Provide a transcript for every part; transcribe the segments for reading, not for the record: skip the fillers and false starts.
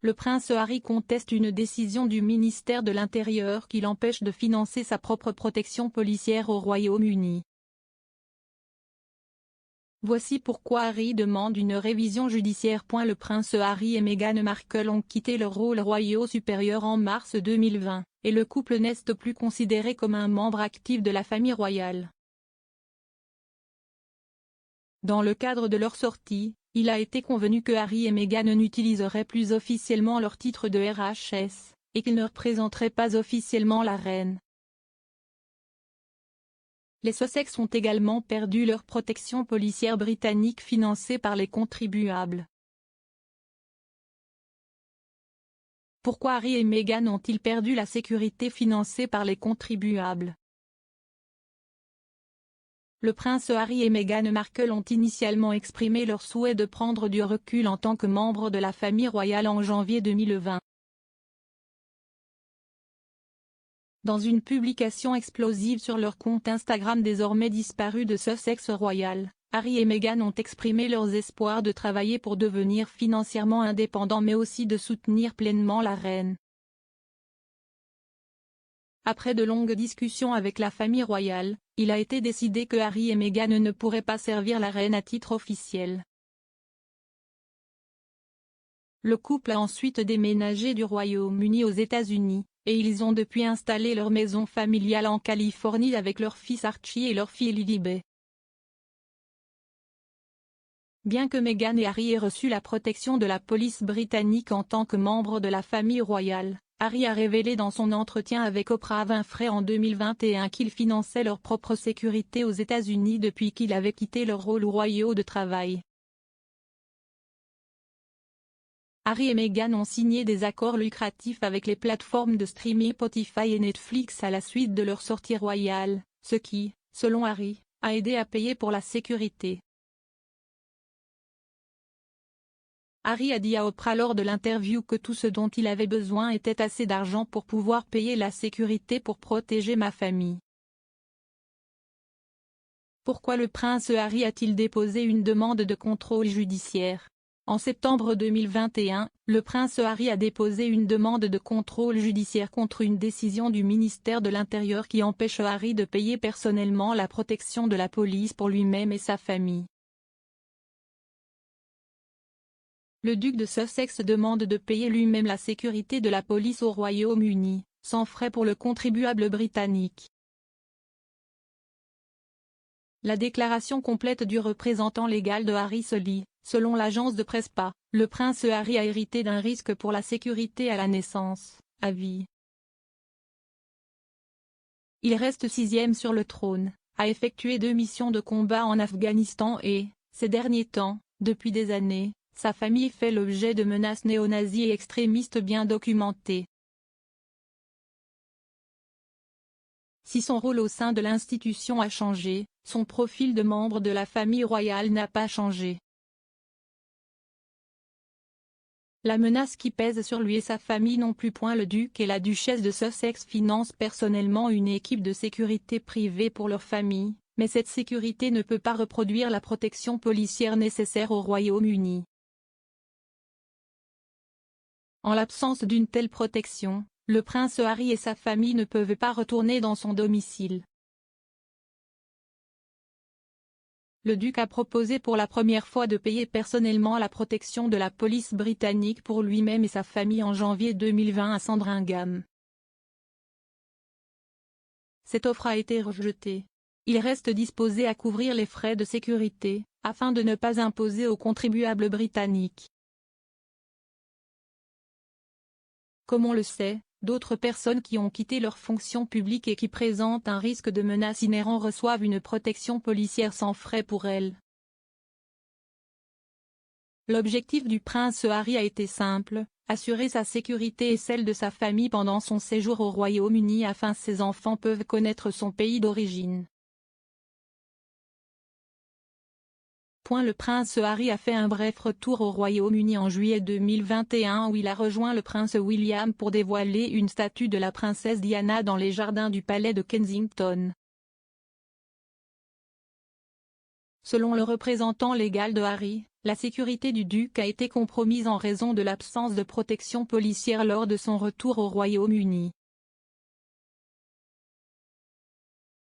Le prince Harry conteste une décision du ministère de l'Intérieur qui l'empêche de financer sa propre protection policière au Royaume-Uni. Voici pourquoi Harry demande une révision judiciaire. Le prince Harry et Meghan Markle ont quitté leur rôle royaux supérieur en mars 2020, et le couple n'est plus considéré comme un membre actif de la famille royale. Dans le cadre de leur sortie, il a été convenu que Harry et Meghan n'utiliseraient plus officiellement leur titre de RHS, et qu'ils ne représenteraient pas officiellement la reine. Les Sussex ont également perdu leur protection policière britannique financée par les contribuables. Pourquoi Harry et Meghan ont-ils perdu la sécurité financée par les contribuables? Le prince Harry et Meghan Markle ont initialement exprimé leur souhait de prendre du recul en tant que membres de la famille royale en janvier 2020. Dans une publication explosive sur leur compte Instagram désormais disparu de Sussex Royal, Harry et Meghan ont exprimé leurs espoirs de travailler pour devenir financièrement indépendants mais aussi de soutenir pleinement la reine. Après de longues discussions avec la famille royale, il a été décidé que Harry et Meghan ne pourraient pas servir la reine à titre officiel. Le couple a ensuite déménagé du Royaume-Uni aux États-Unis, et ils ont depuis installé leur maison familiale en Californie avec leur fils Archie et leur fille Lilibet. Bien que Meghan et Harry aient reçu la protection de la police britannique en tant que membres de la famille royale, Harry a révélé dans son entretien avec Oprah Winfrey en 2021 qu'il finançait leur propre sécurité aux États-Unis depuis qu'il avait quitté leur rôle royaux de travail. Harry et Meghan ont signé des accords lucratifs avec les plateformes de streaming Spotify et Netflix à la suite de leur sortie royale, ce qui, selon Harry, a aidé à payer pour la sécurité. Harry a dit à Oprah lors de l'interview que tout ce dont il avait besoin était assez d'argent pour pouvoir payer la sécurité pour protéger ma famille. Pourquoi le prince Harry a-t-il déposé une demande de contrôle judiciaire? En septembre 2021, le prince Harry a déposé une demande de contrôle judiciaire contre une décision du ministère de l'Intérieur qui empêche Harry de payer personnellement la protection de la police pour lui-même et sa famille. Le duc de Sussex demande de payer lui-même la sécurité de la police au Royaume-Uni, sans frais pour le contribuable britannique. La déclaration complète du représentant légal de Harry se lit, selon l'agence de presse PA, le prince Harry a hérité d'un risque pour la sécurité à la naissance, à vie. Il reste 6e sur le trône, a effectué 2 missions de combat en Afghanistan et, ces derniers temps, depuis des années, sa famille fait l'objet de menaces néo-nazis et extrémistes bien documentées. Si son rôle au sein de l'institution a changé, son profil de membre de la famille royale n'a pas changé. La menace qui pèse sur lui et sa famille non plus. Le duc et la duchesse de Sussex financent personnellement une équipe de sécurité privée pour leur famille, mais cette sécurité ne peut pas reproduire la protection policière nécessaire au Royaume-Uni. En l'absence d'une telle protection, le prince Harry et sa famille ne peuvent pas retourner dans son domicile. Le duc a proposé pour la première fois de payer personnellement la protection de la police britannique pour lui-même et sa famille en janvier 2020 à Sandringham. Cette offre a été rejetée. Il reste disposé à couvrir les frais de sécurité, afin de ne pas imposer aux contribuables britanniques. Comme on le sait, d'autres personnes qui ont quitté leur fonction publique et qui présentent un risque de menace inhérent reçoivent une protection policière sans frais pour elles. L'objectif du prince Harry a été simple, assurer sa sécurité et celle de sa famille pendant son séjour au Royaume-Uni afin que ses enfants peuvent connaître son pays d'origine. Le prince Harry a fait un bref retour au Royaume-Uni en juillet 2021 où il a rejoint le prince William pour dévoiler une statue de la princesse Diana dans les jardins du palais de Kensington. Selon le représentant légal de Harry, La sécurité du duc a été compromise en raison de l'absence de protection policière lors de son retour au Royaume-Uni.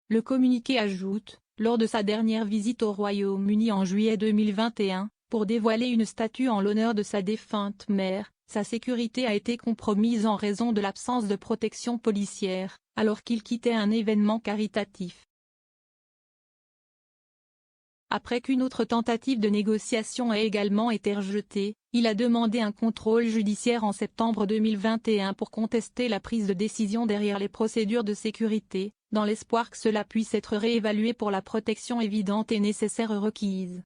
Le communiqué ajoute, lors de sa dernière visite au Royaume-Uni en juillet 2021, pour dévoiler une statue en l'honneur de sa défunte mère, sa sécurité a été compromise en raison de l'absence de protection policière, alors qu'il quittait un événement caritatif. Après qu'une autre tentative de négociation ait également été rejetée, il a demandé un contrôle judiciaire en septembre 2021 pour contester la prise de décision derrière les procédures de sécurité, dans l'espoir que cela puisse être réévalué pour la protection évidente et nécessaire requise.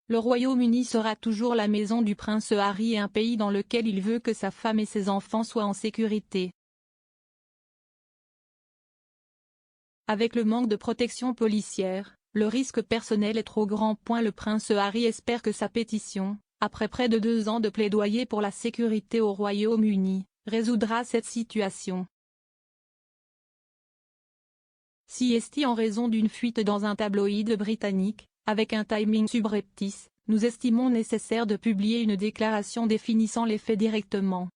Le Royaume-Uni sera toujours la maison du prince Harry et un pays dans lequel il veut que sa femme et ses enfants soient en sécurité. Avec le manque de protection policière, le risque personnel est trop grand. Le prince Harry espère que sa pétition, après près de 2 ans de plaidoyer pour la sécurité au Royaume-Uni, résoudra cette situation. Si en raison d'une fuite dans un tabloïd britannique, avec un timing subreptice, nous estimons nécessaire de publier une déclaration définissant les faits directement.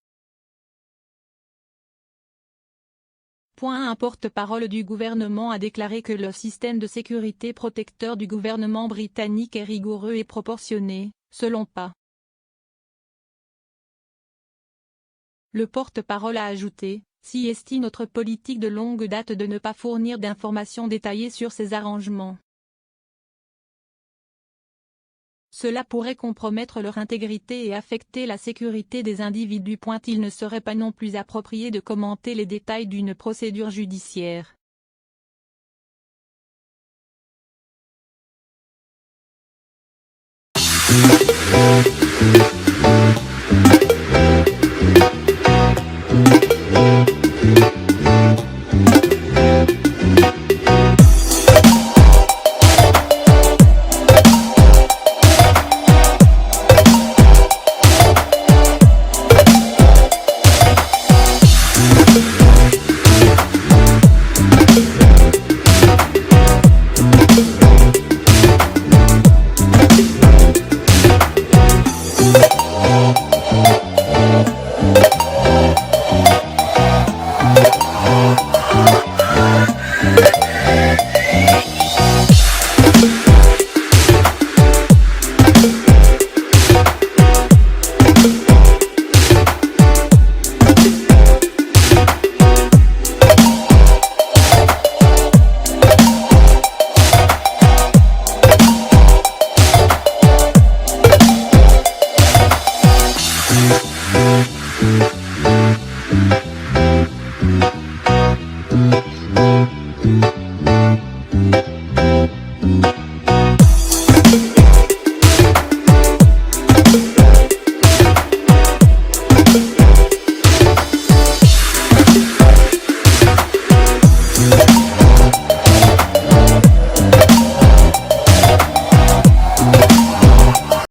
Un porte-parole du gouvernement a déclaré que le système de sécurité protecteur du gouvernement britannique est rigoureux et proportionné, selon PA. Le porte-parole a ajouté, si estime notre politique de longue date de ne pas fournir d'informations détaillées sur ces arrangements. Cela pourrait compromettre leur intégrité et affecter la sécurité des individus. Il ne serait pas non plus approprié de commenter les détails d'une procédure judiciaire.